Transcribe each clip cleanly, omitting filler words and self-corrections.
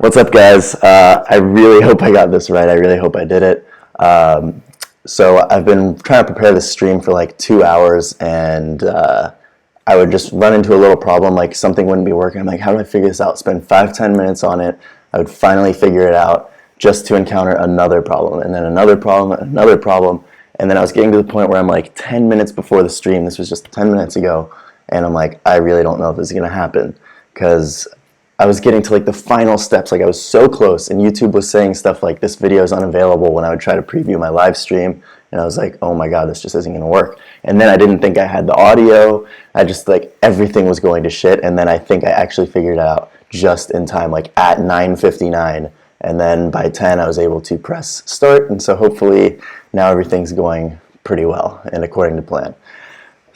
What's up, guys? I really hope I got this right. I really hope I did it. So I've been trying to prepare this stream for like 2 hours, and I would just run into a little problem, like something wouldn't be working. I'm like, how do I figure this out? Spend 5-10 minutes on it. I would finally figure it out, just to encounter another problem, and then another problem, and another problem. And then I was getting to the point where I'm like 10 minutes before the stream. This was just 10 minutes ago. And I'm like, I really don't know if this is going to happen, because I was getting to like the final steps. Like I was so close, and YouTube was saying stuff like, this video is unavailable when I would try to preview my live stream. And I was like, oh my God, this just isn't going to work. And then I didn't think I had the audio. I just like, everything was going to shit. And then I think I actually figured it out just in time, like at 9:59. And then by 10, I was able to press start. And so hopefully now everything's going pretty well and according to plan.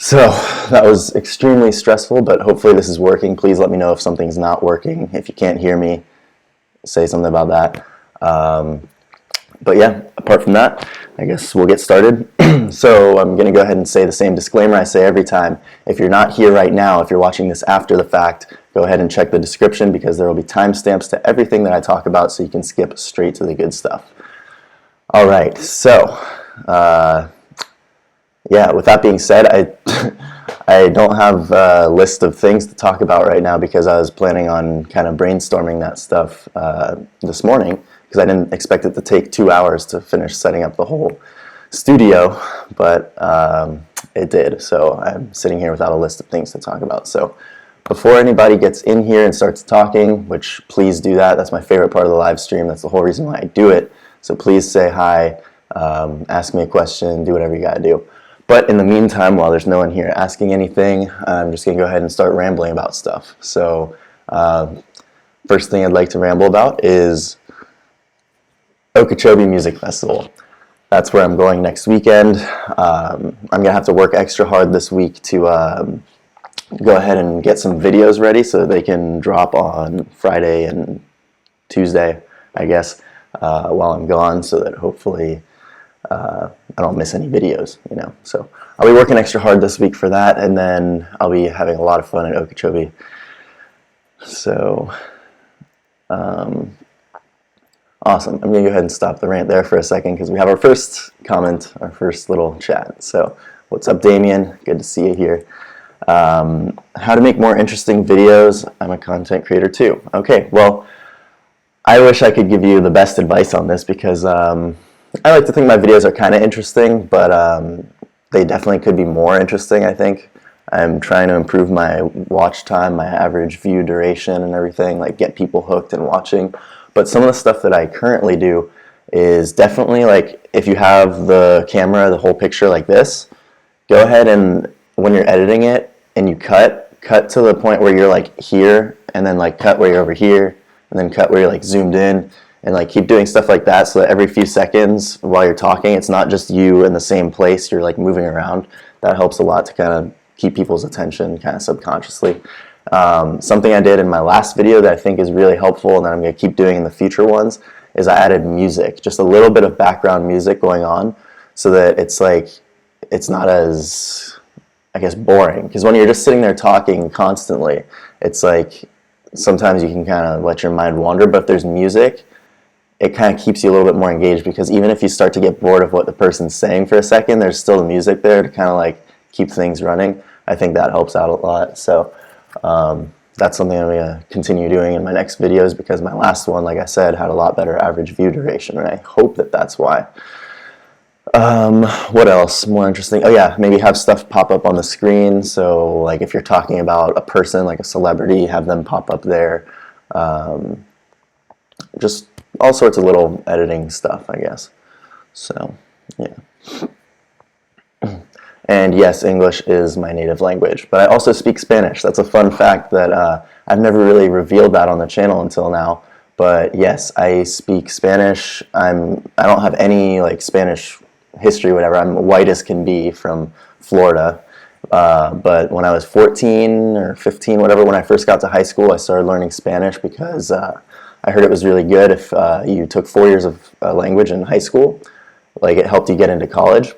So that was extremely stressful, but hopefully this is working. Please let me know if something's not working. If you can't hear me, say something about that. But yeah, apart from that, I guess we'll get started. So I'm going to go ahead and say the same disclaimer I say every time. If you're not here right now, if you're watching this after the fact, go ahead and check the description, because there will be timestamps to everything that I talk about, so you can skip straight to the good stuff. All right, so yeah, with that being said, I don't have a list of things to talk about right now, because I was planning on kind of brainstorming that stuff this morning, because I didn't expect it to take 2 hours to finish setting up the whole studio, but it did. So I'm sitting here without a list of things to talk about. So before anybody gets in here and starts talking, which please do that. That's my favorite part of the live stream. That's the whole reason why I do it. So please say hi, ask me a question, do whatever you gotta do. But in the meantime, while there's no one here asking anything, I'm just going to go ahead and start rambling about stuff. So first thing I'd like to ramble about is Okeechobee Music Festival. That's where I'm going next weekend. I'm going to have to work extra hard this week to go ahead and get some videos ready so they can drop on Friday and Tuesday, I guess, while I'm gone, so that hopefully I don't miss any videos, you know. So I'll be working extra hard this week for that, and then I'll be having a lot of fun at Okeechobee. So awesome. I'm going to go ahead and stop the rant there for a second, because we have our first comment, our first little chat. So what's up, Damien? Good to see you here. How to make more interesting videos. I'm a content creator too. Okay, well, I wish I could give you the best advice on this, because I like to think my videos are kind of interesting, but they definitely could be more interesting, I think. I'm trying to improve my watch time, my average view duration and everything, like get people hooked and watching. But some of the stuff that I currently do is definitely like, if you have the camera, the whole picture like this, go ahead and when you're editing it and you cut to the point where you're like here, and then like cut where you're over here, and then cut where you're like zoomed in. And like keep doing stuff like that, so that every few seconds while you're talking, it's not just you in the same place, you're like moving around. That helps a lot to kind of keep people's attention kind of subconsciously. Something I did in my last video that I think is really helpful, and that I'm going to keep doing in the future ones, is I added music, just a little bit of background music going on, so that it's like, it's not as, I guess, boring. Because when you're just sitting there talking constantly, it's like, sometimes you can kind of let your mind wander, but if there's music, it kind of keeps you a little bit more engaged, because even if you start to get bored of what the person's saying for a second, there's still the music there to kind of like keep things running. I think that helps out a lot. So that's something I'm going to continue doing in my next videos, because my last one, like I said, had a lot better average view duration, and I hope that that's why. What else more interesting? Oh yeah, maybe have stuff pop up on the screen. So like if you're talking about a person, like a celebrity, have them pop up there. Just all sorts of little editing stuff, I guess. So, yeah. And yes, English is my native language, but I also speak Spanish. That's a fun fact that I've never really revealed that on the channel until now. But yes, I speak Spanish. I don't have any like Spanish history, whatever. I'm white as can be from Florida. But when I was 14 or 15, whatever, when I first got to high school, I started learning Spanish, because I heard it was really good if you took 4 years of language in high school. Like, it helped you get into college.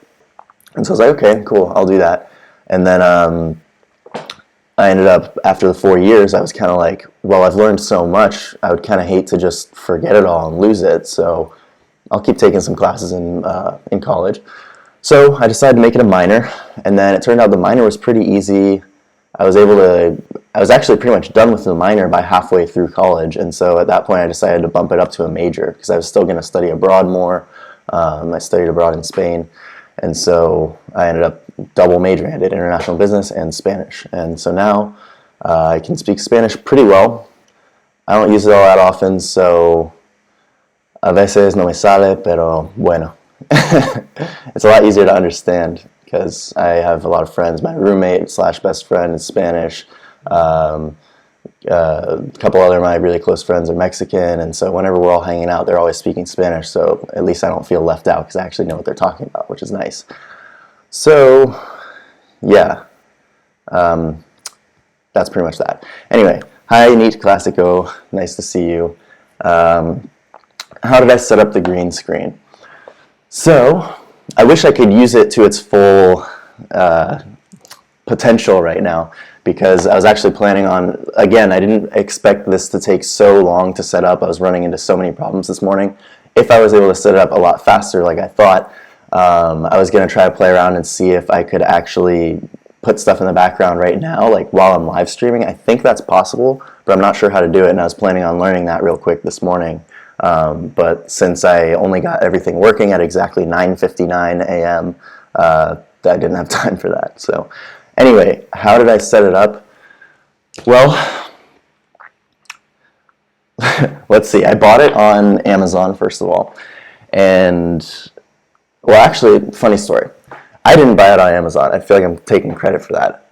And so I was like, okay, cool, I'll do that. And then I ended up, after the 4 years, I was kind of like, well, I've learned so much, I would kind of hate to just forget it all and lose it, so I'll keep taking some classes in college. So I decided to make it a minor, and then it turned out the minor was pretty easy. I was actually pretty much done with the minor by halfway through college, and so at that point I decided to bump it up to a major, because I was still going to study abroad more. I studied abroad in Spain, and so I ended up double majoring. I did international business and Spanish, and so now I can speak Spanish pretty well. I don't use it all that often, so a veces no me sale, pero bueno. It's a lot easier to understand because I have a lot of friends. My roommate / best friend is Spanish. A couple other of my really close friends are Mexican, and so whenever we're all hanging out, they're always speaking Spanish, so at least I don't feel left out because I actually know what they're talking about, which is nice. So, yeah, that's pretty much that. Anyway, hi, Neat Classico, nice to see you. How did I set up the green screen? So, I wish I could use it to its full potential right now, because I was actually planning on, again, I didn't expect this to take so long to set up. I was running into so many problems this morning. If I was able to set it up a lot faster like I thought, I was going to try to play around and see if I could actually put stuff in the background right now, like while I'm live streaming. I think that's possible, but I'm not sure how to do it, and I was planning on learning that real quick this morning. But since I only got everything working at exactly 9:59 a.m., I didn't have time for that. So anyway, how did I set it up? Well, let's see. I bought it on Amazon, first of all. And, well, actually, funny story. I didn't buy it on Amazon. I feel like I'm taking credit for that.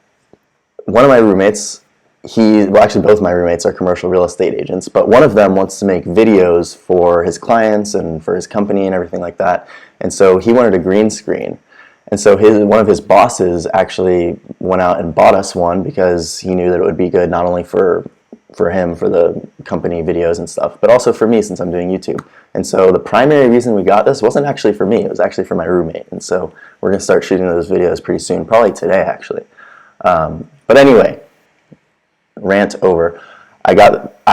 One of my roommates, actually both my roommates are commercial real estate agents, but one of them wants to make videos for his clients and for his company and everything like that. And so he wanted a green screen. And so one of his bosses actually went out and bought us one because he knew that it would be good not only for him, for the company videos and stuff, but also for me since I'm doing YouTube. And so the primary reason we got this wasn't actually for me, it was actually for my roommate. And so we're going to start shooting those videos pretty soon, probably today actually. But anyway, rant over. I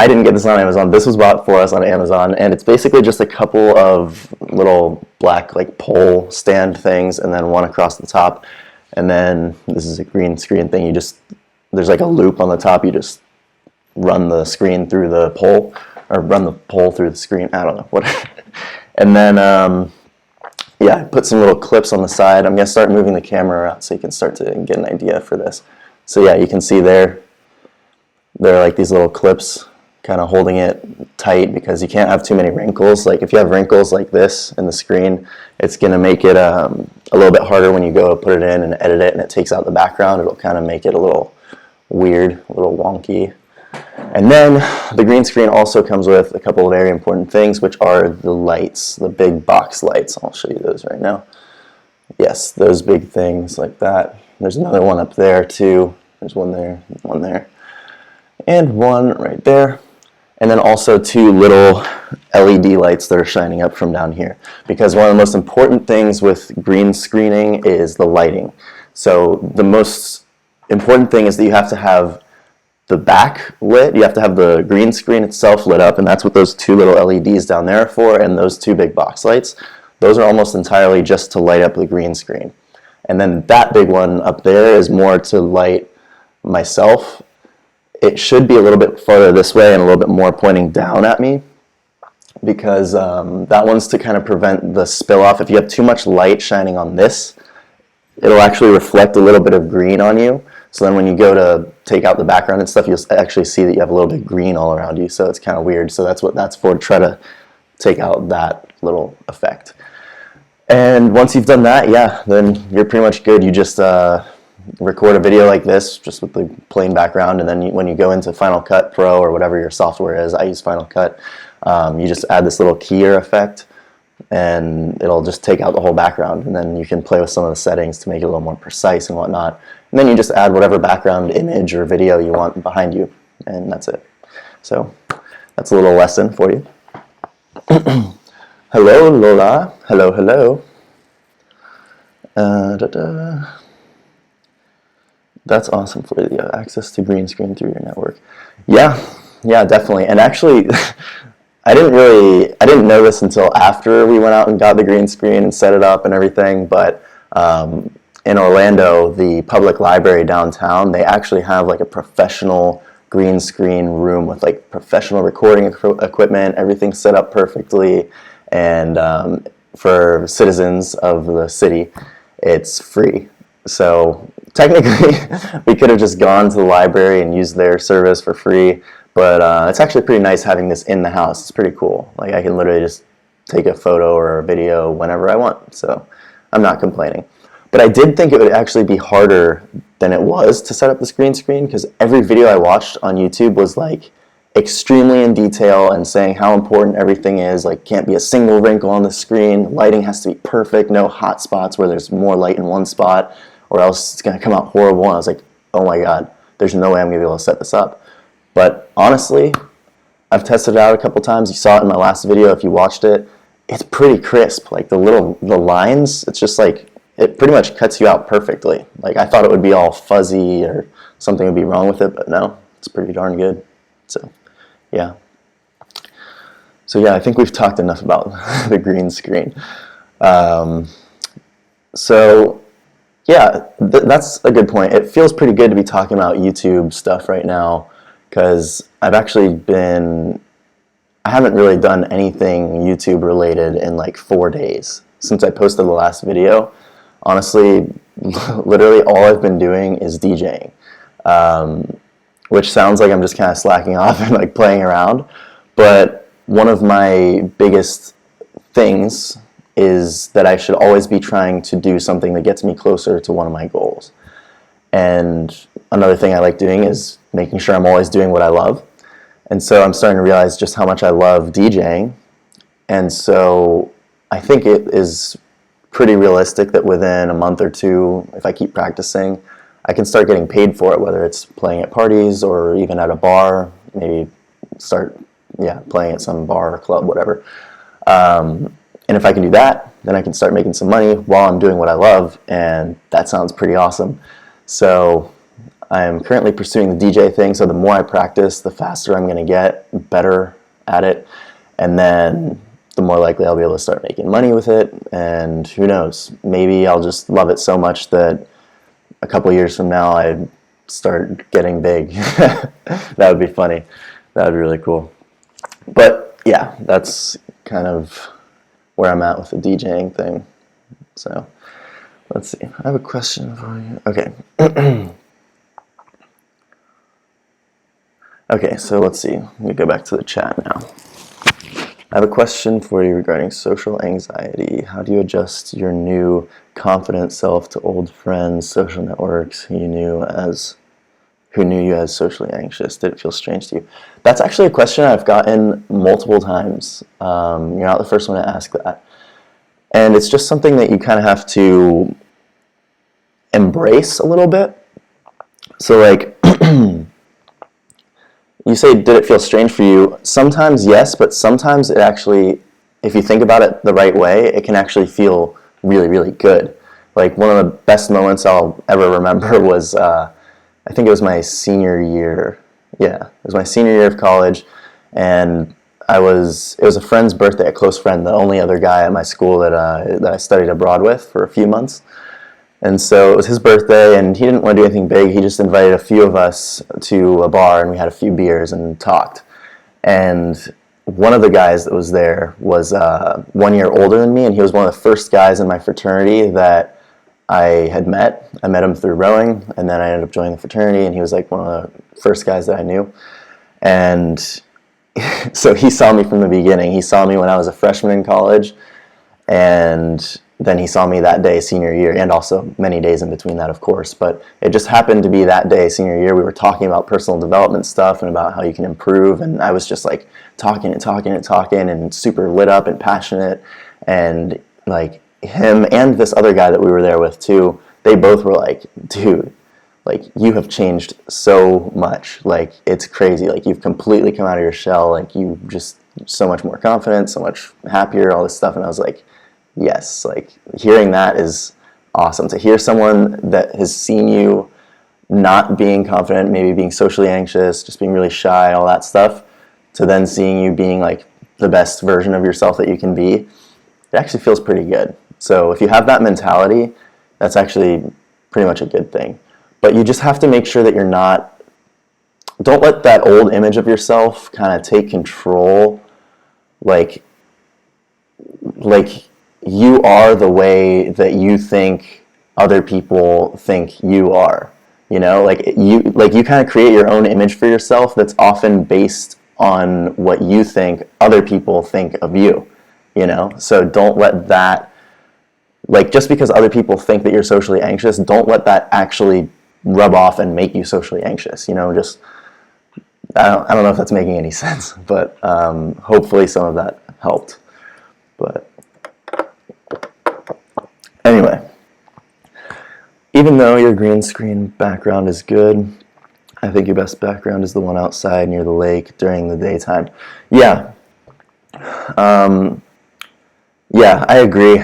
didn't get this on Amazon. This was bought for us on Amazon, and it's basically just a couple of little black like pole stand things, and then one across the top. And then this is a green screen thing. There's like a loop on the top. You just run the screen through the pole, or run the pole through the screen. I don't know what. And then yeah, I put some little clips on the side. I'm gonna start moving the camera around so you can start to get an idea for this. So yeah, you can see there are like these little clips kind of holding it tight because you can't have too many wrinkles. Like if you have wrinkles like this in the screen, it's going to make it a little bit harder when you go to put it in and edit it and it takes out the background. It'll kind of make it a little weird, a little wonky. And then the green screen also comes with a couple of very important things, which are the lights, the big box lights. I'll show you those right now. Yes, those big things like that. There's another one up there too. There's one there. And one right there, and then also two little LED lights that are shining up from down here, because one of the most important things with green screening is the lighting. So the most important thing is that you have to have the back lit, you have to have the green screen itself lit up, and that's what those two little LEDs down there are for, and those two big box lights, those are almost entirely just to light up the green screen. And then that big one up there is more to light myself. It should be a little bit farther this way and a little bit more pointing down at me, because that one's to kind of prevent the spill off. If you have too much light shining on this, it'll actually reflect a little bit of green on you. So then when you go to take out the background and stuff, you'll actually see that you have a little bit of green all around you. So it's kind of weird. So that's what that's for, to try to take out that little effect. And once you've done that, yeah, then you're pretty much good. You just record a video like this just with the plain background, and then when you go into Final Cut Pro or whatever your software is, I use Final Cut, you just add this little keyer effect and it'll just take out the whole background, and then you can play with some of the settings to make it a little more precise and whatnot, and then you just add whatever background image or video you want behind you, and that's it. So that's a little lesson for you. Hello Lola, hello. That's awesome for you. Access to green screen through your network. Yeah, yeah, definitely. And actually, I didn't know this until after we went out and got the green screen and set it up and everything, but in Orlando, the public library downtown, they actually have like a professional green screen room with like professional recording equipment, everything set up perfectly, and for citizens of the city, it's free. So technically, we could have just gone to the library and used their service for free, but it's actually pretty nice having this in the house. It's pretty cool. Like, I can literally just take a photo or a video whenever I want, so I'm not complaining. But I did think it would actually be harder than it was to set up this green screen, because every video I watched on YouTube was like extremely in detail and saying how important everything is. Like, can't be a single wrinkle on the screen, lighting has to be perfect, no hot spots where there's more light in one spot, or else it's going to come out horrible. And I was like, oh my god, there's no way I'm going to be able to set this up. But honestly, I've tested it out a couple times. You saw it in my last video if you watched it. It's pretty crisp. Like, the lines, it's just like, it pretty much cuts you out perfectly. Like, I thought it would be all fuzzy or something would be wrong with it, but no, it's pretty darn good. So, yeah. So yeah, I think we've talked enough about the green screen. So yeah, that's a good point. It feels pretty good to be talking about YouTube stuff right now, because I haven't really done anything YouTube related in like 4 days since I posted the last video. Honestly, literally all I've been doing is DJing, which sounds like I'm just kind of slacking off and like playing around, but one of my biggest things is that I should always be trying to do something that gets me closer to one of my goals. And another thing I like doing is making sure I'm always doing what I love. And so I'm starting to realize just how much I love DJing. And so I think it is pretty realistic that within a month or two, if I keep practicing, I can start getting paid for it, whether it's playing at parties or even at a bar, maybe start playing at some bar or club, whatever. And if I can do that, then I can start making some money while I'm doing what I love, and that sounds pretty awesome. So I'm currently pursuing the DJ thing, so the more I practice, the faster I'm going to get better at it, and then the more likely I'll be able to start making money with it, and who knows, maybe I'll just love it so much that a couple years from now I start getting big. That would be funny. That would be really cool. But yeah, that's kind of where I'm at with the DJing thing. So let's see. I have a question for you. Okay. Okay, so let's see. Let me go back to the chat now. I have a question for you regarding social anxiety. How do you adjust your new confident self to old friends, social networks who knew you as socially anxious? Did it feel strange to you? That's actually a question I've gotten multiple times. You're not the first one to ask that. And it's just something that you kind of have to embrace a little bit. So like, you say, did it feel strange for you? Sometimes yes, but sometimes it actually, if you think about it the right way, it can actually feel really, really good. Like, one of the best moments I'll ever remember was, I think it was my senior year. Yeah, it was my senior year of college, and it was a friend's birthday, a close friend, the only other guy at my school that I studied abroad with for a few months. And so it was his birthday, and he didn't want to do anything big. He just invited a few of us to a bar, and we had a few beers and talked. And one of the guys that was there was 1 year older than me, and he was one of the first guys in my fraternity that I had met. I met him through rowing, and then I ended up joining the fraternity, and he was like one of the first guys that I knew. And so he saw me from the beginning. He saw me when I was a freshman in college, and then he saw me that day, senior year, and also many days in between that, of course. But it just happened to be that day, senior year, we were talking about personal development stuff and about how you can improve, and I was just like talking and super lit up and passionate, and like him and this other guy that we were there with too, they both were like, dude, like, you have changed so much, like, it's crazy, like, you've completely come out of your shell, like, you just so much more confident, so much happier, all this stuff. And I was like, yes, like, hearing that is awesome. To hear someone that has seen you not being confident, maybe being socially anxious, just being really shy, all that stuff, to then seeing you being like the best version of yourself that you can be, it actually feels pretty good. So if you have that mentality, that's actually pretty much a good thing. But you just have to make sure that don't let that old image of yourself kind of take control. Like you are the way that you think other people think you are. You know, like you kind of create your own image for yourself that's often based on what you think other people think of you. You know, so don't let that, like, just because other people think that you're socially anxious, don't let that actually rub off and make you socially anxious. You know, just I don't know if that's making any sense, but hopefully some of that helped. But anyway, even though your green screen background is good, I think your best background is the one outside near the lake during the daytime. Yeah. Yeah, I agree.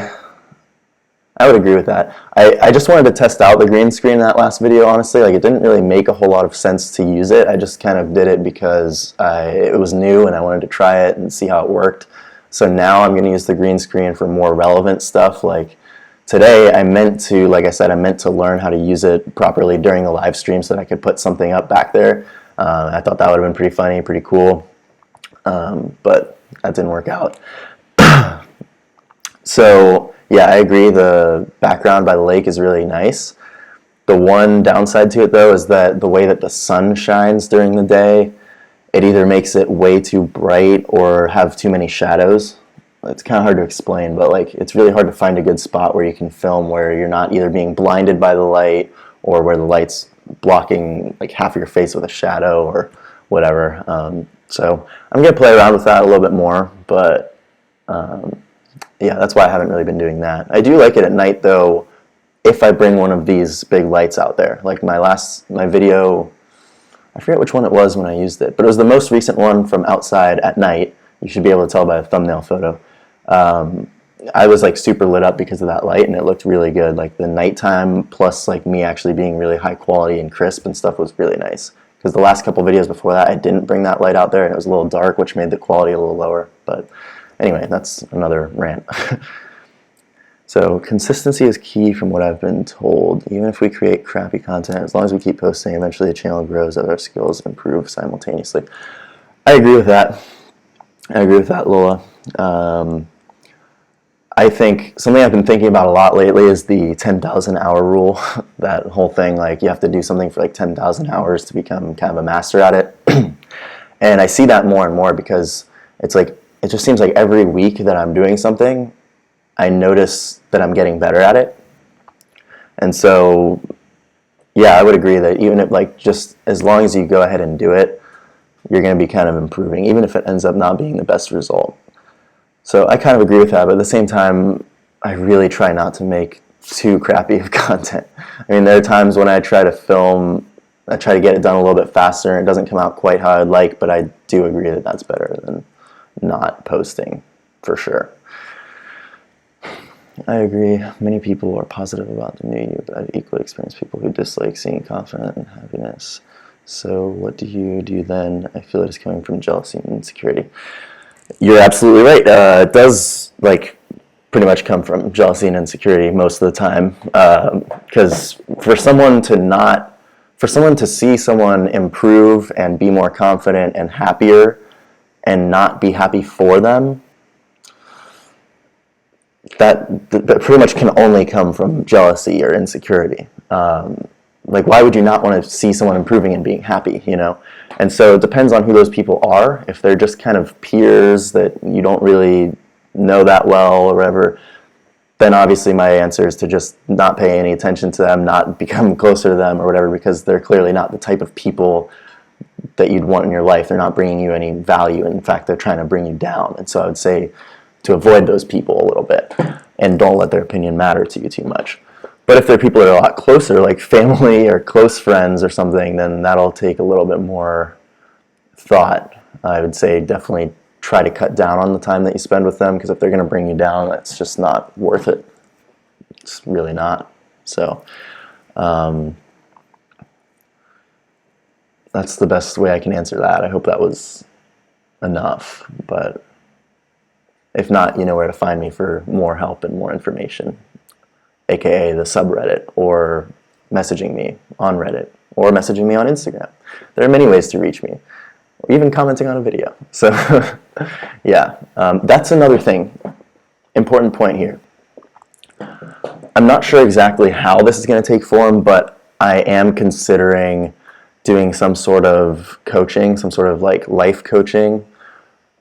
I would agree with that. I just wanted to test out the green screen in that last video, honestly. Like, it didn't really make a whole lot of sense to use it. I just kind of did it because it was new and I wanted to try it and see how it worked. So now I'm going to use the green screen for more relevant stuff. Like today, I meant to learn how to use it properly during the live stream so that I could put something up back there. I thought that would have been pretty funny, pretty cool, but that didn't work out. So yeah, I agree. The background by the lake is really nice. The one downside to it, though, is that the way that the sun shines during the day, it either makes it way too bright or have too many shadows. It's kind of hard to explain, but like it's really hard to find a good spot where you can film where you're not either being blinded by the light or where the light's blocking like half of your face with a shadow or whatever. So I'm going to play around with that a little bit more, but yeah, that's why I haven't really been doing that. I do like it at night, though, if I bring one of these big lights out there. Like my video, I forget which one it was when I used it, but it was the most recent one from outside at night. You should be able to tell by the thumbnail photo. I was like super lit up because of that light, and it looked really good. Like the nighttime plus like me actually being really high quality and crisp and stuff was really nice. Because the last couple videos before that, I didn't bring that light out there, and it was a little dark, which made the quality a little lower. But anyway, that's another rant. So consistency is key from what I've been told. Even if we create crappy content, as long as we keep posting, eventually the channel grows as our skills improve simultaneously. I agree with that. I agree with that, Lola. I think something I've been thinking about a lot lately is the 10,000 hour rule. That whole thing, like you have to do something for like 10,000 hours to become kind of a master at it. And I see that more and more because it's like, it just seems like every week that I'm doing something, I notice that I'm getting better at it. And so, yeah, I would agree that even if, like, just as long as you go ahead and do it, you're going to be kind of improving, even if it ends up not being the best result. So I kind of agree with that, but at the same time, I really try not to make too crappy of content. I mean, there are times when I try to film, I try to get it done a little bit faster, and it doesn't come out quite how I'd like, but I do agree that that's better than not posting, for sure. I agree. Many people are positive about the new you, but I've equally experienced people who dislike seeing confidence and happiness. So what do you do then? I feel it is coming from jealousy and insecurity. You're absolutely right. It does, like, pretty much come from jealousy and insecurity most of the time. Because for someone to see someone improve and be more confident and happier and not be happy for them, that pretty much can only come from jealousy or insecurity. Like, why would you not want to see someone improving and being happy, you know? And so it depends on who those people are. If they're just kind of peers that you don't really know that well or whatever, then obviously my answer is to just not pay any attention to them, not become closer to them or whatever, because they're clearly not the type of people that you'd want in your life. They're not bringing you any value. In fact, they're trying to bring you down. And so I would say to avoid those people a little bit and don't let their opinion matter to you too much. But if they're people that are a lot closer, like family or close friends or something, then that'll take a little bit more thought. I would say definitely try to cut down on the time that you spend with them, because if they're going to bring you down, that's just not worth it. It's really not. So, that's the best way I can answer that. I hope that was enough, but if not, you know where to find me for more help and more information, aka the subreddit, or messaging me on Reddit, or messaging me on Instagram. There are many ways to reach me, or even commenting on a video. So yeah, that's another thing. Important point here. I'm not sure exactly how this is going to take form, but I am considering doing some sort of coaching, some sort of like life coaching,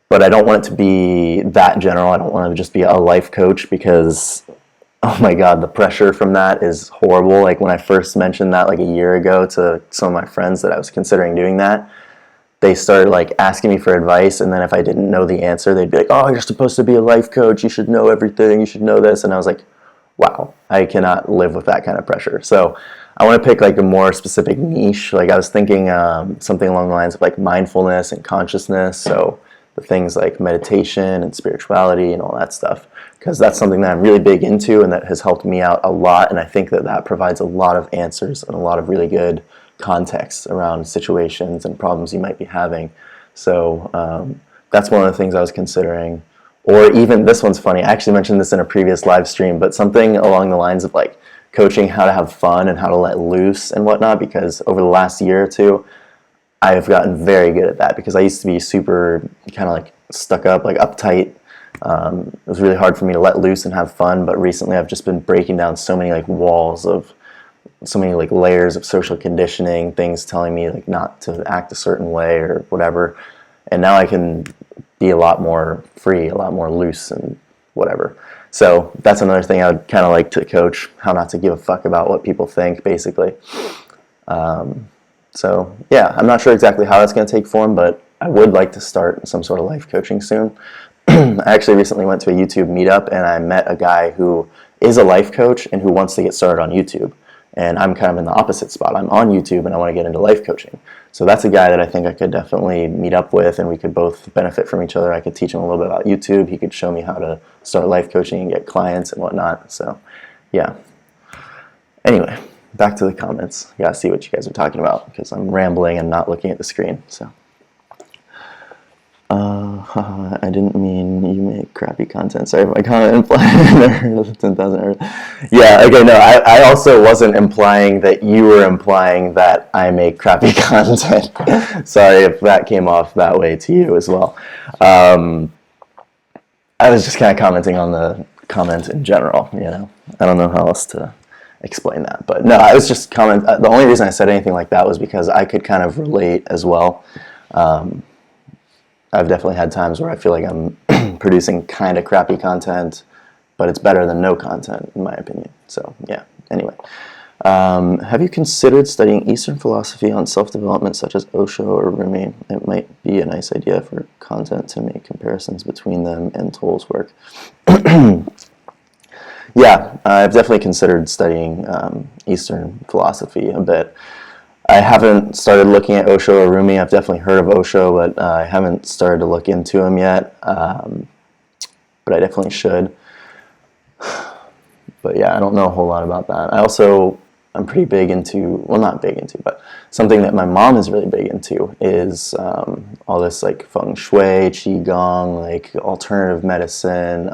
but I don't want it to be that general. I don't want to just be a life coach because, oh my God, the pressure from that is horrible. Like when I first mentioned that like a year ago to some of my friends that I was considering doing that, they started like asking me for advice, and then if I didn't know the answer, they'd be like, oh, you're supposed to be a life coach, you should know everything, you should know this. And I was like, wow, I cannot live with that kind of pressure. So I want to pick like a more specific niche. Like I was thinking something along the lines of like mindfulness and consciousness. So the things like meditation and spirituality and all that stuff, because that's something that I'm really big into and that has helped me out a lot. And I think that that provides a lot of answers and a lot of really good context around situations and problems you might be having. So that's one of the things I was considering. Or even, this one's funny, I actually mentioned this in a previous live stream, but something along the lines of like coaching how to have fun and how to let loose and whatnot, because over the last year or two, I've gotten very good at that, because I used to be super kind of like stuck up, like uptight. It was really hard for me to let loose and have fun, but recently I've just been breaking down so many like walls of, so many like layers of social conditioning, things telling me like not to act a certain way or whatever, and now I can be a lot more free, a lot more loose and whatever. So that's another thing I would kind of like to coach, how not to give a fuck about what people think, basically. So yeah, I'm not sure exactly how that's going to take form, but I would like to start some sort of life coaching soon. I actually recently went to a YouTube meetup and I met a guy who is a life coach and who wants to get started on YouTube. And I'm kind of in the opposite spot. I'm on YouTube and I want to get into life coaching. So that's a guy that I think I could definitely meet up with, and we could both benefit from each other. I could teach him a little bit about YouTube. He could show me how to start life coaching and get clients and whatnot. So yeah. Anyway, back to the comments. You gotta see what you guys are talking about because I'm rambling and not looking at the screen. So I didn't mean you make crappy content. Sorry if my comment implied 10,000 errors. Yeah, okay, no, I also wasn't implying that you were implying that I make crappy content. Sorry if that came off that way to you as well. I was just kind of commenting on the comment in general, you know. I don't know how else to explain that. But no, I was just the only reason I said anything like that was because I could kind of relate as well. I've definitely had times where I feel like I'm producing kind of crappy content, but it's better than no content, in my opinion. So, yeah, anyway. Have you considered studying Eastern philosophy on self-development, such as Osho or Rumi? It might be a nice idea for content to make comparisons between them and Toll's work. Yeah, I've definitely considered studying Eastern philosophy a bit. I haven't started looking at Osho or Rumi. I've definitely heard of Osho, but I haven't started to look into him yet. But I definitely should. But yeah, I don't know a whole lot about that. I'm pretty big into, well, not big into, but something that my mom is really big into is all this like feng shui, qigong, like alternative medicine,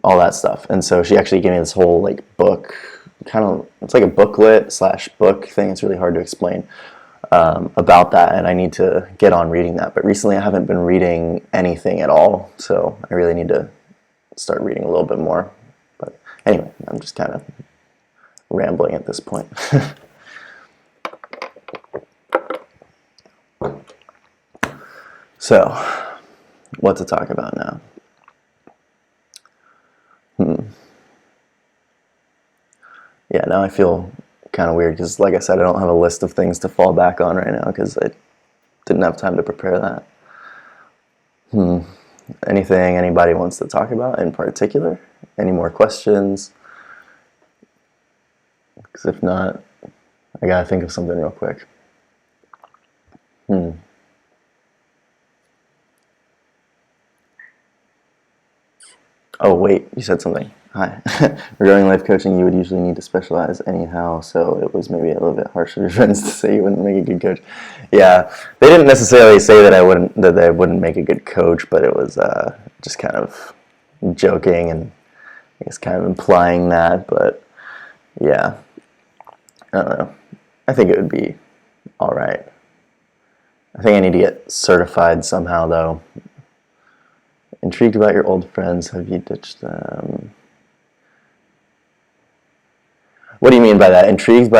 all that stuff. And so she actually gave me this whole like book, it's like a booklet / book thing. It's really hard to explain about that, and I need to get on reading that. But recently I haven't been reading anything at all, so I really need to start reading a little bit more. But anyway, I'm just kind of rambling at this point. So, what to talk about now? Yeah, now I feel kind of weird because, like I said, I don't have a list of things to fall back on right now because I didn't have time to prepare that. Anything anybody wants to talk about in particular? Any more questions? Because if not, I gotta think of something real quick. Oh, wait, you said something. Hi. Regarding life coaching, you would usually need to specialize anyhow, so it was maybe a little bit harsh of your friends to say you wouldn't make a good coach. Yeah, they didn't necessarily say that I wouldn't make a good coach, but it was just kind of joking and I guess kind of implying that, but yeah, I don't know. I think it would be all right. I think I need to get certified somehow, though. Intrigued about your old friends, have you ditched them? What do you mean by that? Intrigued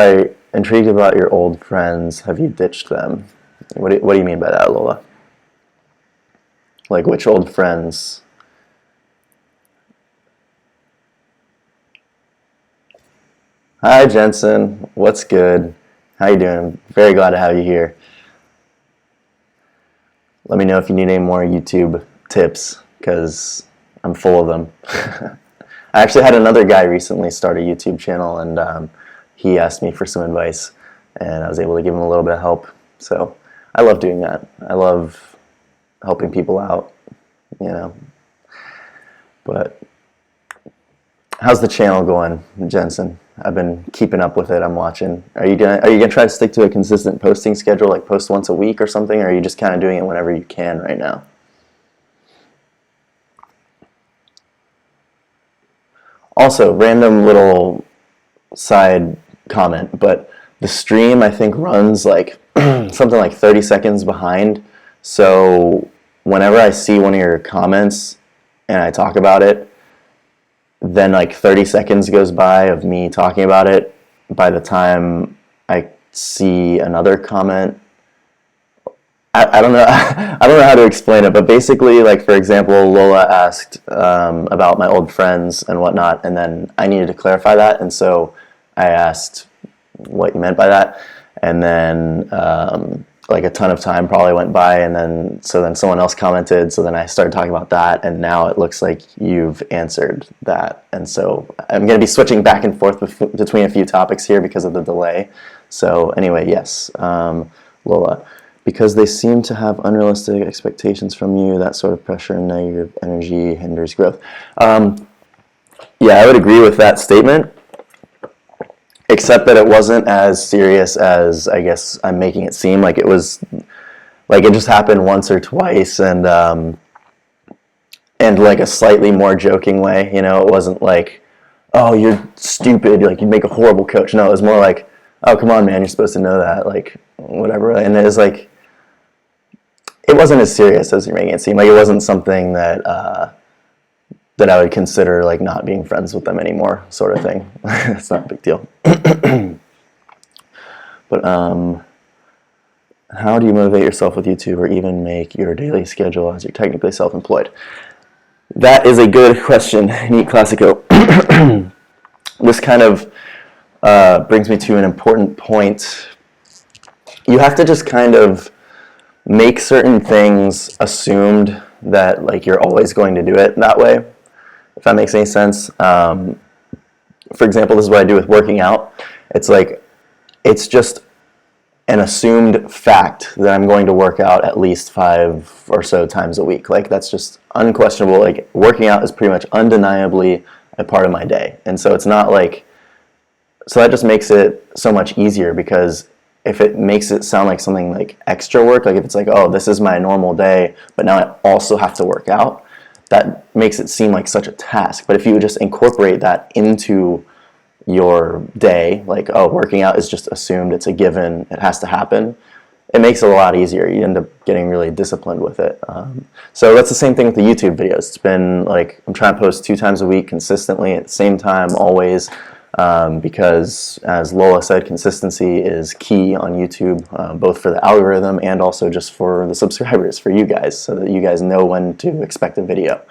about your old friends, have you ditched them? What do you mean by that, Lola? Like, which old friends? Hi, Jensen. What's good? How you doing? Very glad to have you here. Let me know if you need any more YouTube tips, because I'm full of them. I actually had another guy recently start a YouTube channel, and he asked me for some advice, and I was able to give him a little bit of help. So I love doing that. I love helping people out, you know. But how's the channel going, Jensen? I've been keeping up with it. I'm watching. Are you gonna try to stick to a consistent posting schedule, like post once a week or something, or are you just kind of doing it whenever you can right now? Also, random little side comment, but the stream I think runs like something like 30 seconds behind. So whenever I see one of your comments and I talk about it, then like 30 seconds goes by of me talking about it. By the time I see another comment, I don't know. I don't know how to explain it, but basically, like for example, Lola asked about my old friends and whatnot, and then I needed to clarify that, and so I asked what you meant by that, and then like a ton of time probably went by, and then someone else commented, so then I started talking about that, and now it looks like you've answered that, and so I'm going to be switching back and forth between a few topics here because of the delay. So anyway, yes, Lola. Because they seem to have unrealistic expectations from you, that sort of pressure and negative energy hinders growth. Yeah, I would agree with that statement, except that it wasn't as serious as I guess I'm making it seem. Like it was, like it just happened once or twice, and like a slightly more joking way. You know, it wasn't like, oh, you're stupid, like you'd make a horrible coach. No, it was more like, oh, come on, man, you're supposed to know that, like whatever. And it was like, it wasn't as serious as you're making it seem. Like it wasn't something that that I would consider like not being friends with them anymore, sort of thing. It's not a big deal. But how do you motivate yourself with YouTube, or even make your daily schedule as you're technically self-employed? That is a good question, Neat Classico. This kind of brings me to an important point. You have to just kind of make certain things assumed that like you're always going to do it that way, if that makes any sense. For example, this is what I do with working out. It's like, it's just an assumed fact that I'm going to work out at least 5 or so times a week. Like that's just unquestionable. Like working out is pretty much undeniably a part of my day. And so it's not like, so that just makes it so much easier, because if it makes it sound like something like extra work, like if it's like, oh, this is my normal day, but now I also have to work out, that makes it seem like such a task. But if you just incorporate that into your day, like, oh, working out is just assumed, it's a given, it has to happen, it makes it a lot easier. You end up getting really disciplined with it. So that's the same thing with the YouTube videos. It's been like, I'm trying to post 2 times a week consistently at the same time, always. Because as Lola said, consistency is key on YouTube, both for the algorithm and also just for the subscribers, for you guys, so that you guys know when to expect a video.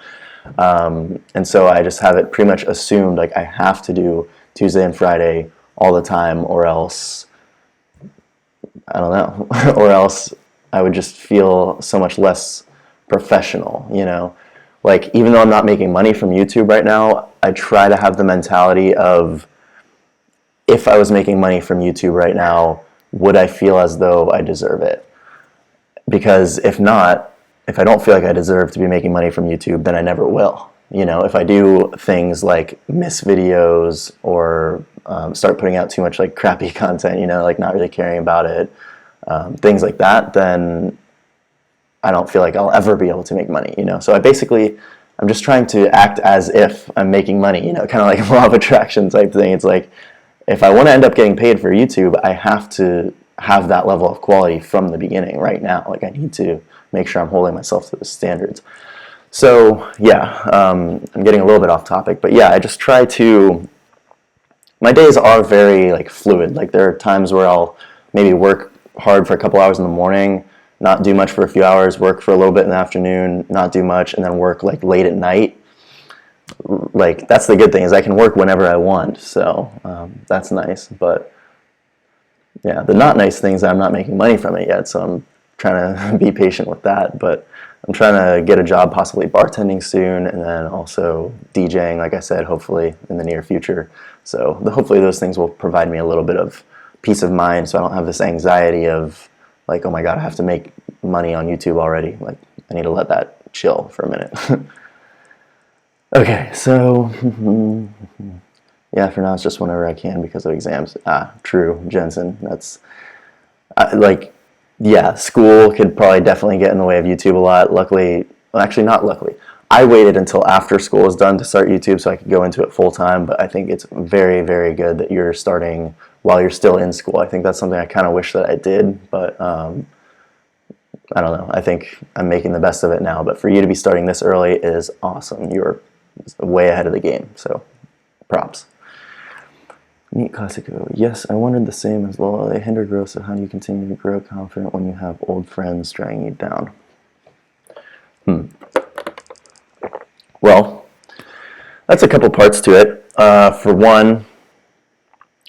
And so I just have it pretty much assumed, like I have to do Tuesday and Friday all the time, or else, I don't know, or else I would just feel so much less professional, you know? Like, even though I'm not making money from YouTube right now, I try to have the mentality of, if I was making money from YouTube right now, would I feel as though I deserve it? Because if not, if I don't feel like I deserve to be making money from YouTube, then I never will. if I do things like miss videos or start putting out too much like crappy content, like not really caring about it, things like that, then I don't feel like I'll ever be able to make money, So I'm just trying to act as if I'm making money, kind of like law of attraction type thing. It's like, if I want to end up getting paid for YouTube, I have to have that level of quality from the beginning right now. Like, I need to make sure I'm holding myself to the standards. So, yeah, I'm getting a little bit off topic, but yeah, I just try to, my days are very, like, fluid. Like, there are times where I'll maybe work hard for a couple hours in the morning, not do much for a few hours, work for a little bit in the afternoon, not do much, and then work, like, late at night. Like, that's the good thing, is I can work whenever I want, so that's nice. But yeah, the not nice thing is I'm not making money from it yet, so I'm trying to be patient with that. But I'm trying to get a job, possibly bartending soon, and then also DJing, like I said, hopefully in the near future. So hopefully those things will provide me a little bit of peace of mind, so I don't have this anxiety of like, oh my god, I have to make money on YouTube already. Like, I need to let that chill for a minute. Okay, so yeah, for now it's just whenever I can because of exams. True, Jensen. That's yeah, school could probably definitely get in the way of YouTube a lot. Luckily, well, actually not luckily, I waited until after school is done to start YouTube so I could go into it full time, but I think it's very, very good that you're starting while you're still in school. I think that's something I kind of wish that I did, but I don't know. I think I'm making the best of it now, but for you to be starting this early is awesome. You're way ahead of the game, so props. Neat Classico. Yes, I wondered the same as Lola. They hinder growth, so how do you continue to grow confident when you have old friends dragging you down? Well, that's a couple parts to it. For one,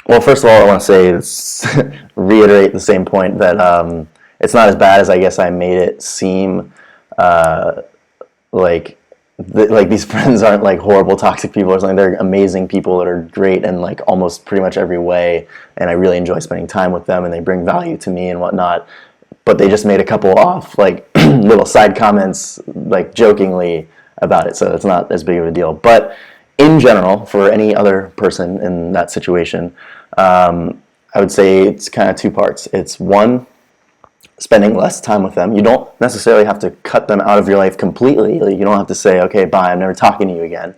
well, first of all, I want to say, reiterate the same point that it's not as bad as I guess I made it seem. Like these friends aren't like horrible toxic people or something. They're amazing people that are great in like almost pretty much every way, and I really enjoy spending time with them, and they bring value to me and whatnot. But they just made a couple off like little side comments, like jokingly about it, so it's not as big of a deal. But in general, for any other person in that situation, I would say it's kind of two parts. It's one, spending less time with them. You don't necessarily have to cut them out of your life completely. Like, you don't have to say, okay, bye, I'm never talking to you again.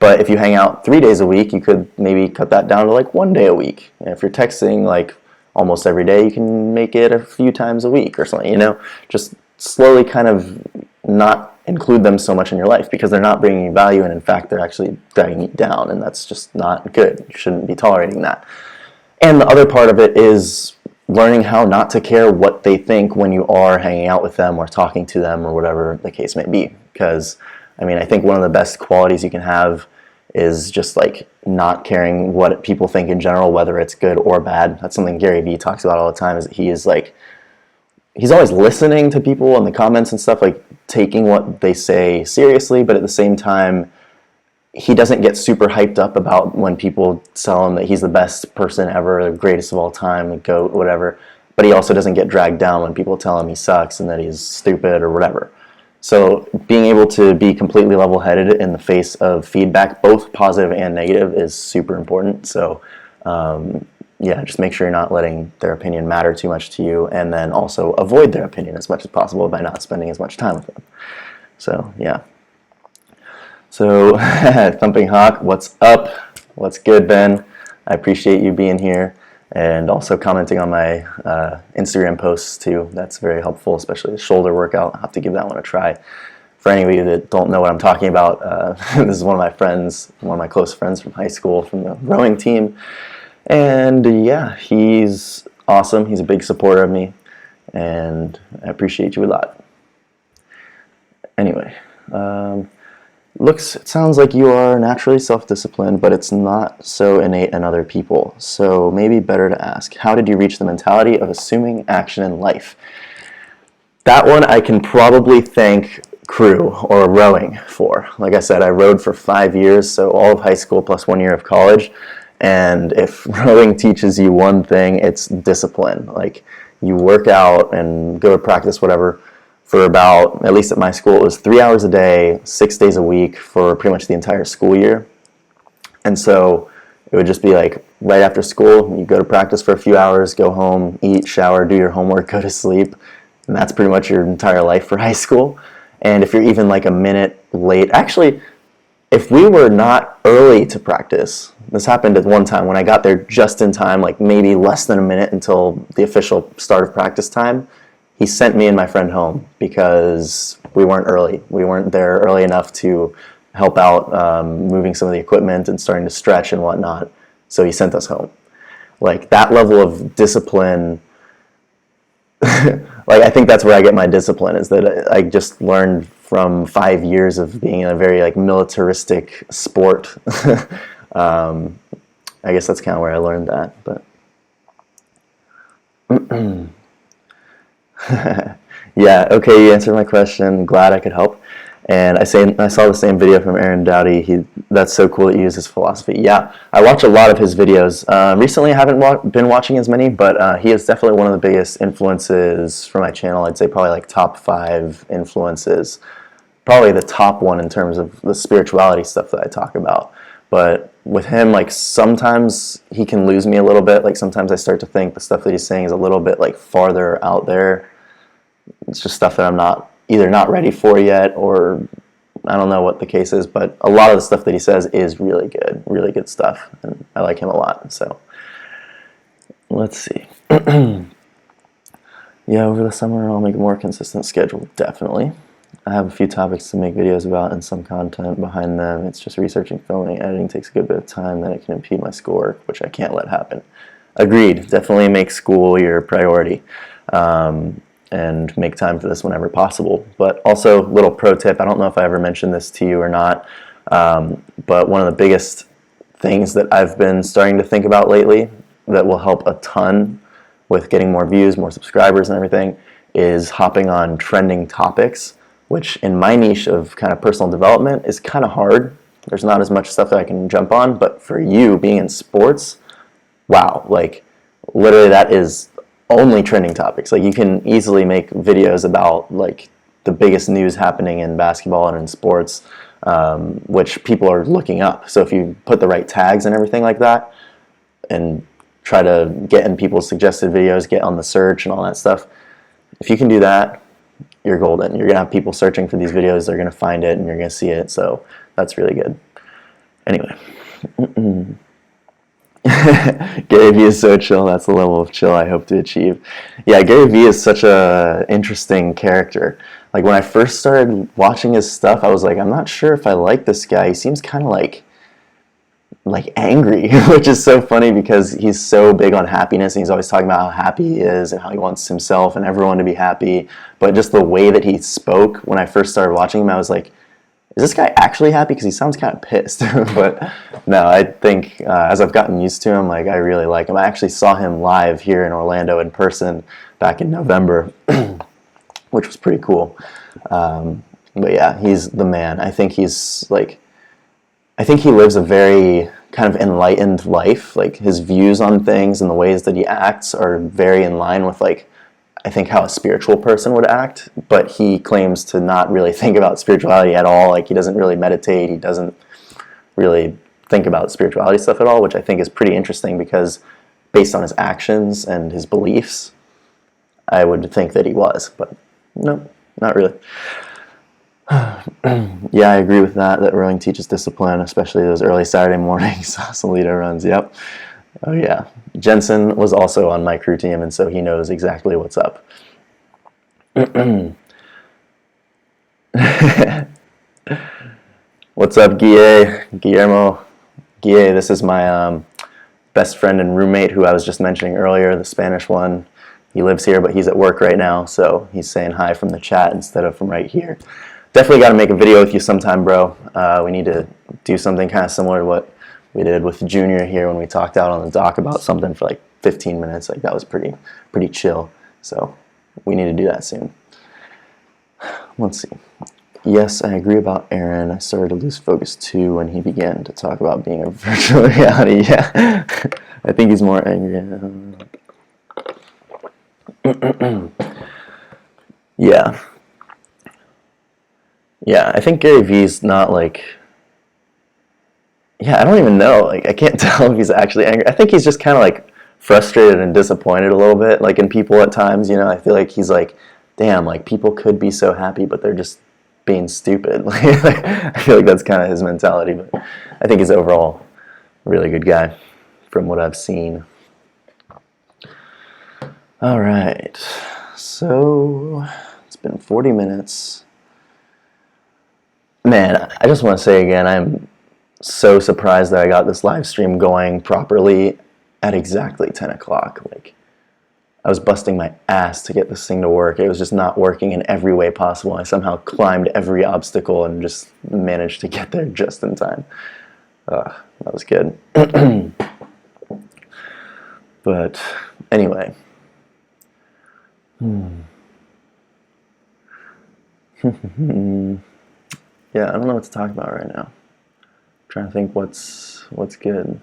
But if you hang out 3 days a week, you could maybe cut that down to like 1 day a week. And if you're texting like almost every day, you can make it a few times a week or something, Just slowly kind of not include them so much in your life because they're not bringing you value, and in fact, they're actually dragging you down, and that's just not good. You shouldn't be tolerating that. And the other part of it is learning how not to care what they think when you are hanging out with them or talking to them or whatever the case may be. Because, I think one of the best qualities you can have is just like not caring what people think in general, whether it's good or bad. That's something Gary Vee talks about all the time, is that he's always listening to people in the comments and stuff, like taking what they say seriously, but at the same time, he doesn't get super hyped up about when people tell him that he's the best person ever, the greatest of all time, the GOAT, whatever. But he also doesn't get dragged down when people tell him he sucks and that he's stupid or whatever. So being able to be completely level-headed in the face of feedback, both positive and negative, is super important. So yeah, just make sure you're not letting their opinion matter too much to you, and then also avoid their opinion as much as possible by not spending as much time with them. So yeah. So, Thumping Hawk, what's up? What's good, Ben? I appreciate you being here and also commenting on my Instagram posts too. That's very helpful, especially the shoulder workout. I'll have to give that one a try. For any of you that don't know what I'm talking about, this is one of my friends, one of my close friends from high school, from the rowing team. And yeah, he's awesome. He's a big supporter of me, and I appreciate you a lot. Anyway, it sounds like you are naturally self-disciplined, but it's not so innate in other people. So maybe better to ask, how did you reach the mentality of assuming action in life? That one I can probably thank crew or rowing for. Like I said, I rowed for 5 years, so all of high school plus 1 year of college. And if rowing teaches you one thing, it's discipline. Like, you work out and go to practice, whatever, for about, at least at my school, it was 3 hours a day, 6 days a week for pretty much the entire school year. And so it would just be like right after school, you go to practice for a few hours, go home, eat, shower, do your homework, go to sleep. And that's pretty much your entire life for high school. And if you're even like a minute late, actually, if we were not early to practice, this happened at one time when I got there just in time, like maybe less than a minute until the official start of practice time, he sent me and my friend home because we weren't early. We weren't there early enough to help out moving some of the equipment and starting to stretch and whatnot. So he sent us home. Like that level of discipline, like I think that's where I get my discipline, is that I just learned from 5 years of being in a very like militaristic sport. I guess that's kind of where I learned that, but yeah, okay, you answered my question. Glad I could help. And I saw the same video from Aaron Doughty. That's so cool that you use his philosophy. Yeah, I watch a lot of his videos. Recently, I haven't been watching as many, but he is definitely one of the biggest influences for my channel. I'd say probably like top 5 influences. Probably the top one in terms of the spirituality stuff that I talk about. But with him, like sometimes he can lose me a little bit. Like sometimes I start to think the stuff that he's saying is a little bit like farther out there. It's just stuff that I'm either not ready for yet, or I don't know what the case is, but a lot of the stuff that he says is really good stuff, and I like him a lot. So let's see. Yeah, over the summer I'll make a more consistent schedule, definitely. I have a few topics to make videos about and some content behind them. It's just researching, filming, editing takes a good bit of time, then it can impede my schoolwork, which I can't let happen. Agreed. Definitely make school your priority. And make time for this whenever possible. But also, little pro tip, I don't know if I ever mentioned this to you or not, but one of the biggest things that I've been starting to think about lately that will help a ton with getting more views, more subscribers and everything, is hopping on trending topics, which in my niche of kind of personal development is kind of hard. There's not as much stuff that I can jump on, but for you being in sports, wow, like literally that is only trending topics. Like you can easily make videos about like the biggest news happening in basketball and in sports, which people are looking up. So if you put the right tags and everything like that and try to get in people's suggested videos, get on the search and all that stuff, if you can do that, you're golden. You're gonna have people searching for these videos, they're gonna find it and you're gonna see it. So that's really good. Anyway. Gary Vee is so chill. That's the level of chill I hope to achieve. Yeah, Gary Vee is such a interesting character. Like when I first started watching his stuff, I was like, I'm not sure if I like this guy. He seems kind of like angry, which is so funny because he's so big on happiness and he's always talking about how happy he is and how he wants himself and everyone to be happy. But just the way that he spoke when I first started watching him, I was like, is this guy actually happy? Because he sounds kind of pissed. But no, I think as I've gotten used to him, like I really like him. I actually saw him live here in Orlando in person back in November, which was pretty cool. But yeah, he's the man. I think he lives a very kind of enlightened life. Like his views on things and the ways that he acts are very in line with like I think how a spiritual person would act, but he claims to not really think about spirituality at all. Like he doesn't really meditate. He doesn't really think about spirituality stuff at all, which I think is pretty interesting because based on his actions and his beliefs, I would think that he was, but no, not really. Yeah, I agree with that rowing teaches discipline, especially those early Saturday mornings, Sausalito runs, yep. Oh yeah, Jensen was also on my crew team, and so he knows exactly what's up. What's up, Guille? Guillermo? Guille, this is my best friend and roommate who I was just mentioning earlier, the Spanish one. He lives here, but he's at work right now, so he's saying hi from the chat instead of from right here. Definitely got to make a video with you sometime, bro. We need to do something kind of similar to what we did with Junior here when we talked out on the dock about something for like 15 minutes. Like that was pretty chill. So we need to do that soon. Let's see. Yes, I agree about Aaron. I started to lose focus too when he began to talk about being a virtual reality. Yeah, I think he's more angry. Yeah. Yeah, I think Gary Vee's not like, yeah, I don't even know. Like, I can't tell if he's actually angry. I think he's just kind of like frustrated and disappointed a little bit, like in people at times. I feel like he's like, damn, like people could be so happy, but they're just being stupid. I feel like that's kind of his mentality. But I think he's overall a really good guy, from what I've seen. All right, so it's been 40 minutes. Man, I just want to say again, I'm so surprised that I got this live stream going properly at exactly 10 o'clock. Like, I was busting my ass to get this thing to work. It was just not working in every way possible. I somehow climbed every obstacle and just managed to get there just in time. That was good. But anyway. Yeah, I don't know what to talk about right now. I'm trying to think what's good.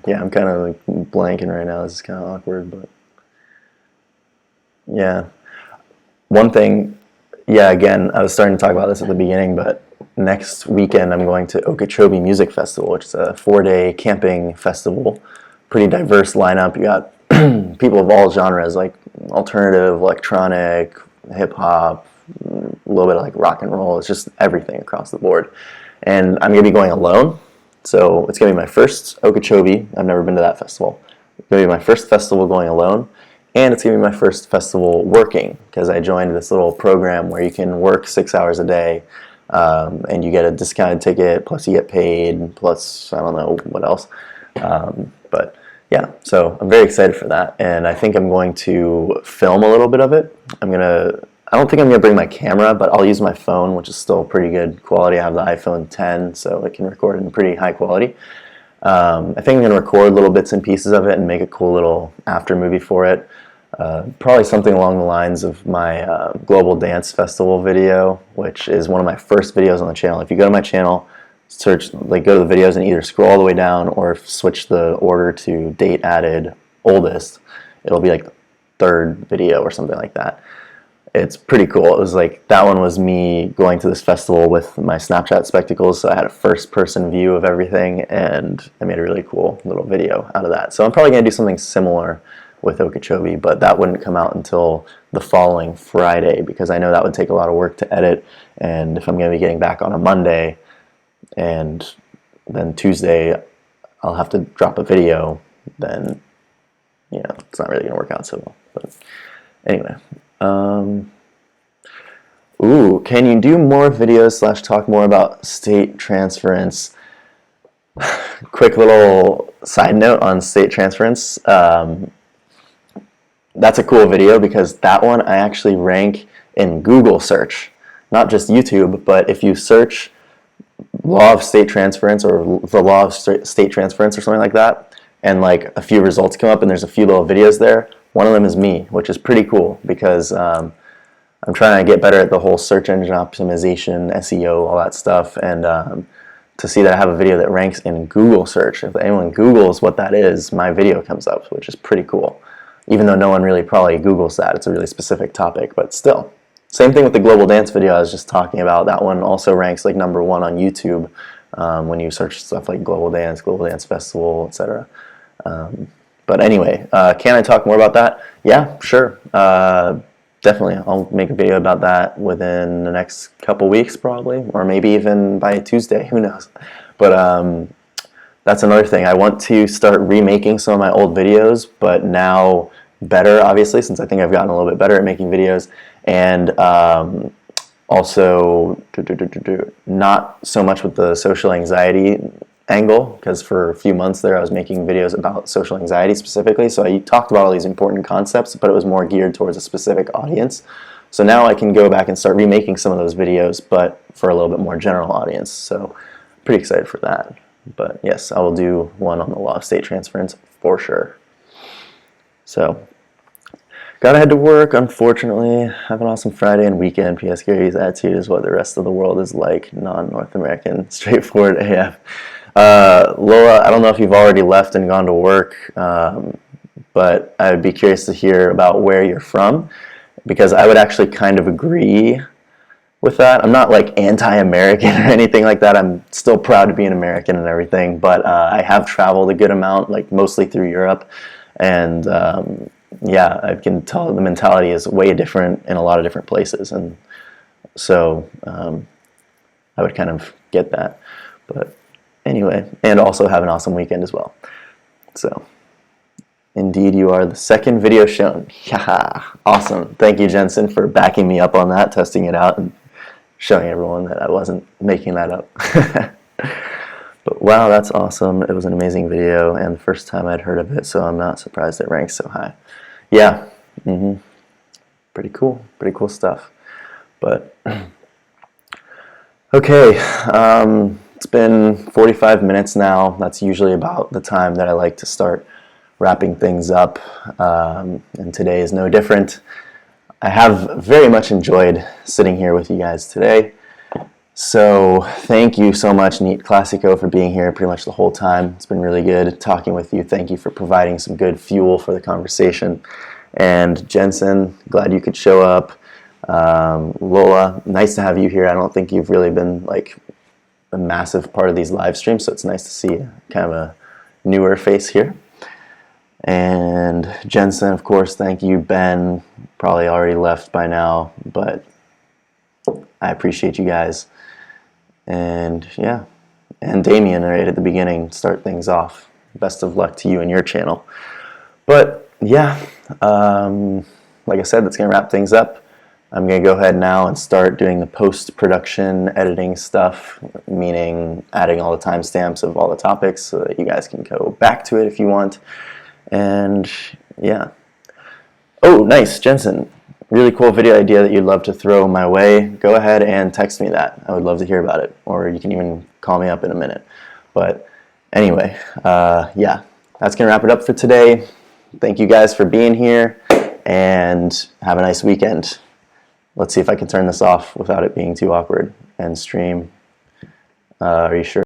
Yeah, I'm kind of like blanking right now. This is kind of awkward, but yeah. One thing, yeah, again, I was starting to talk about this at the beginning, but next weekend I'm going to Okeechobee Music Festival, which is a 4-day camping festival. Pretty diverse lineup. You got people of all genres, like alternative, electronic, hip-hop, a little bit of like rock and roll. It's just everything across the board. And I'm going to be going alone. So it's going to be my first Okeechobee. I've never been to that festival. It's going to be my first festival going alone. And it's going to be my first festival working, because I joined this little program where you can work 6 hours a day, and you get a discounted ticket, plus you get paid, plus I don't know what else. But yeah, so I'm very excited for that. And I think I'm going to film a little bit of it. I don't think I'm going to bring my camera, but I'll use my phone, which is still pretty good quality. I have the iPhone 10, so it can record in pretty high quality. I think I'm going to record little bits and pieces of it and make a cool little after movie for it. Probably something along the lines of my Global Dance Festival video, which is one of my first videos on the channel. If you go to my channel, go to the videos and either scroll all the way down or switch the order to date added oldest, it'll be like the third video or something like that. It's pretty cool. It was like, that one was me going to this festival with my Snapchat spectacles, so I had a first-person view of everything, and I made a really cool little video out of that. So I'm probably going to do something similar with Okeechobee, but that wouldn't come out until the following Friday, because I know that would take a lot of work to edit, and if I'm going to be getting back on a Monday, and then Tuesday I'll have to drop a video, then, it's not really going to work out so well. But anyway. Can you do more videos / talk more about State Transference? Quick little side note on State Transference. That's a cool video, because that one I actually rank in Google search. Not just YouTube, but if you search law of state transference or the law of state transference or something like that, and like a few results come up and there's a few little videos there, one of them is me, which is pretty cool, because I'm trying to get better at the whole search engine optimization, SEO, all that stuff, and to see that I have a video that ranks in Google search. If anyone Googles what that is, my video comes up, which is pretty cool. Even though no one really probably Googles that. It's a really specific topic, but still. Same thing with the Global Dance video I was just talking about. That one also ranks like #1 on YouTube when you search stuff like Global Dance Festival, etc. But anyway, can I talk more about that? Yeah, sure. Definitely. I'll make a video about that within the next couple weeks probably, or maybe even by Tuesday, who knows. But that's another thing. I want to start remaking some of my old videos, but now better, obviously, since I think I've gotten a little bit better at making videos. And also not so much with the social anxiety angle, because for a few months there I was making videos about social anxiety specifically, so I talked about all these important concepts, but it was more geared towards a specific audience. So now I can go back and start remaking some of those videos, but for a little bit more general audience, so pretty excited for that. But yes, I will do one on the law of state transference for sure. So gotta head to work, unfortunately. Have an awesome Friday and weekend. P.S. Gary's attitude is what the rest of the world is like. Non-North American, straightforward AF. Lola, I don't know if you've already left and gone to work, but I would be curious to hear about where you're from, because I would actually kind of agree with that. I'm not like anti-American or anything like that. I'm still proud to be an American and everything, but I have traveled a good amount, like mostly through Europe, and yeah, I can tell the mentality is way different in a lot of different places, and so I would kind of get that. But anyway, and also have an awesome weekend as well. So, indeed, you are the second video shown. Haha, awesome. Thank you, Jensen, for backing me up on that, testing it out, and showing everyone that I wasn't making that up. But wow, that's awesome. It was an amazing video, and the first time I'd heard of it, so I'm not surprised it ranks so high. Yeah, pretty cool stuff. But okay, it's been 45 minutes now. That's usually about the time that I like to start wrapping things up, and today is no different. I have very much enjoyed sitting here with you guys today. So thank you so much, Neat Classico, for being here pretty much the whole time. It's been really good talking with you. Thank you for providing some good fuel for the conversation. And Jensen, glad you could show up. Lola, nice to have you here. I don't think you've really been like a massive part of these live streams, so it's nice to see kind of a newer face here. And Jensen, of course, thank you. Ben probably already left by now, but I appreciate you guys. And yeah, and Damien right at the beginning, start things off. Best of luck to you and your channel. But yeah, like I said, that's going to wrap things up. I'm going to go ahead now and start doing the post-production editing stuff, meaning adding all the timestamps of all the topics so that you guys can go back to it if you want. And yeah. Oh, nice, Jensen. Really cool video idea that you'd love to throw my way. Go ahead and text me that. I would love to hear about it. Or you can even call me up in a minute. But anyway, yeah, that's going to wrap it up for today. Thank you guys for being here, and have a nice weekend. Let's see if I can turn this off without it being too awkward and stream. Are you sure?